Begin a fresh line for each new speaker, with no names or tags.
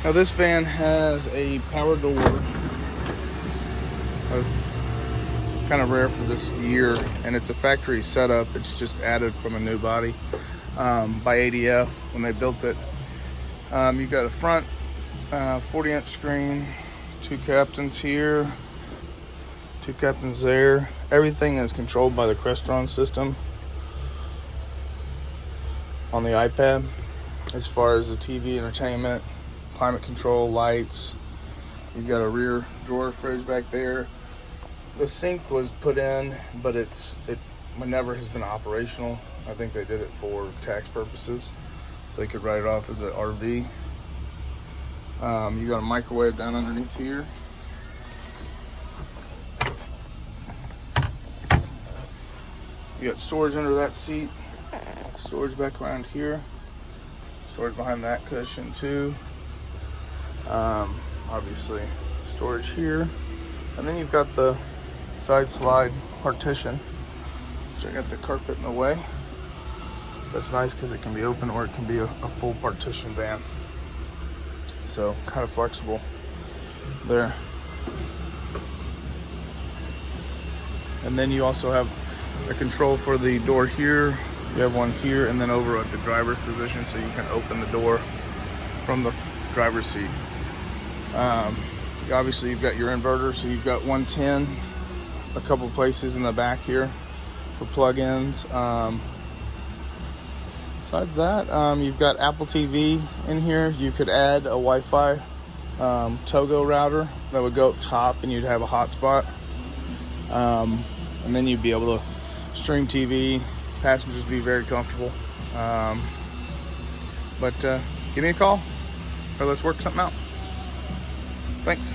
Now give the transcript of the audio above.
Now this van has a power door. That was kind of rare for this year, and it's a factory setup. It's just added from a new body by ADF when they built it. You got a front 40-inch screen, two captains here, two captains there. Everything is controlled by the Crestron system on the iPad, as far as the TV entertainment, climate control, lights. You've got a rear drawer fridge back there. The sink was put in, but it never has been operational. I think they did it for tax purposes, so they could write it off as an RV. You got a microwave down underneath here. You got storage under that seat, storage back around here, storage behind that cushion too. Obviously storage here, and then you've got the side slide partition, which I got the carpet in the way. That's nice because it can be open or it can be a full partition van, so kind of flexible there. And then you also have a control for the door here. You have one here and then over at the driver's position, so you can open the door from the driver's seat. Obviously you've got your inverter, so you've got 110, a couple places in the back here for plug-ins. Besides that, you've got Apple TV in here. You could add a Wi-Fi Togo router that would go up top, and you'd have a hotspot. And then you'd be able to stream TV. Passengers be very comfortable. But give me a call, or let's work something out. Thanks.